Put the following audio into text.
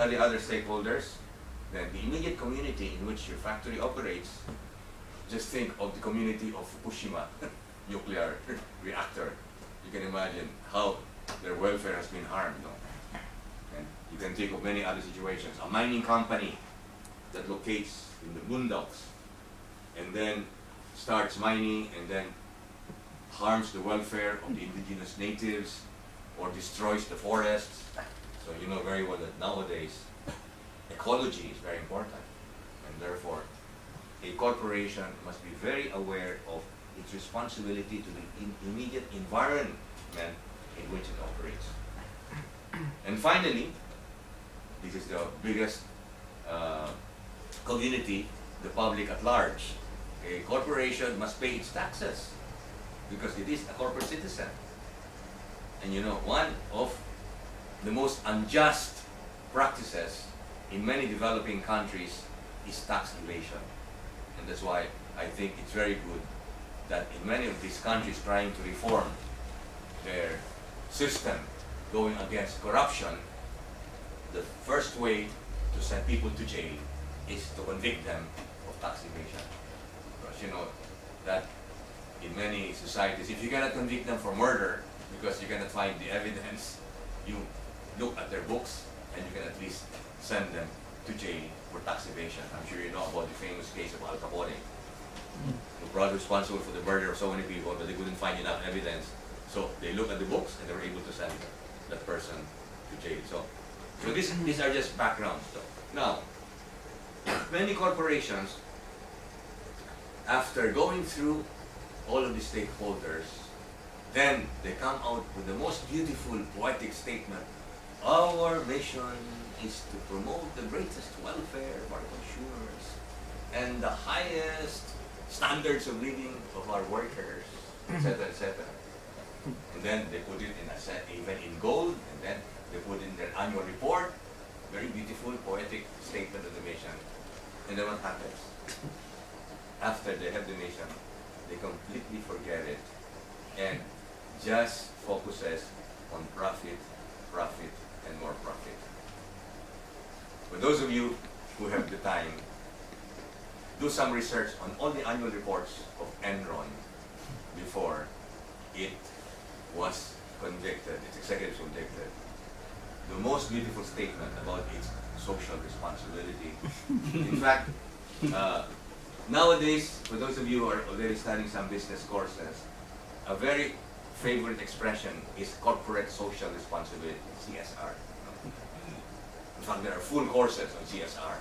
are the other stakeholders? Then the immediate community in which your factory operates, just think of the community of Fukushima nuclear reactor. You can imagine how their welfare has been harmed. No? And you can think of many other situations. A mining company that locates in the boondocks and then starts mining and then harms the welfare of the indigenous natives or destroys the forests. So you know very well that nowadays ecology is very important, and therefore a corporation must be very aware of its responsibility to the immediate environment in which it operates. And finally, this is the biggest community, the public at large. A corporation must pay its taxes because it is a corporate citizen. And you know, one of the most unjust practices in many developing countries is tax evasion. And that's why I think it's very good that in many of these countries trying to reform their system going against corruption, the first way to send people to jail is to convict them of tax evasion. Because you know that in many societies, if you cannot convict them for murder because you cannot find the evidence, you look at their books and you can at least send them to jail for tax evasion. I'm sure you know about the famous case of Al Capone, who brought responsible for the murder of so many people, but they couldn't find enough evidence. So they looked at the books and they were able to send that person to jail. So these are just backgrounds. So now, many corporations, after going through all of the stakeholders, then they come out with the most beautiful poetic statement. Our mission is to promote the greatest welfare of our consumers and the highest standards of living of our workers, etc., etc. And then they put it in a set, even in gold, and then they put in their annual report, very beautiful poetic statement of the mission. And then what happens? After they have the mission, they completely forget it and just focuses on profit, profit, and more profit. For those of you who have the time, do some research on all the annual reports of Enron before it was convicted, its executives convicted. The most beautiful statement about its social responsibility. In fact, nowadays, for those of you who are already studying some business courses, a very favorite expression is corporate social responsibility, CSR. In fact, there are full courses on CSR.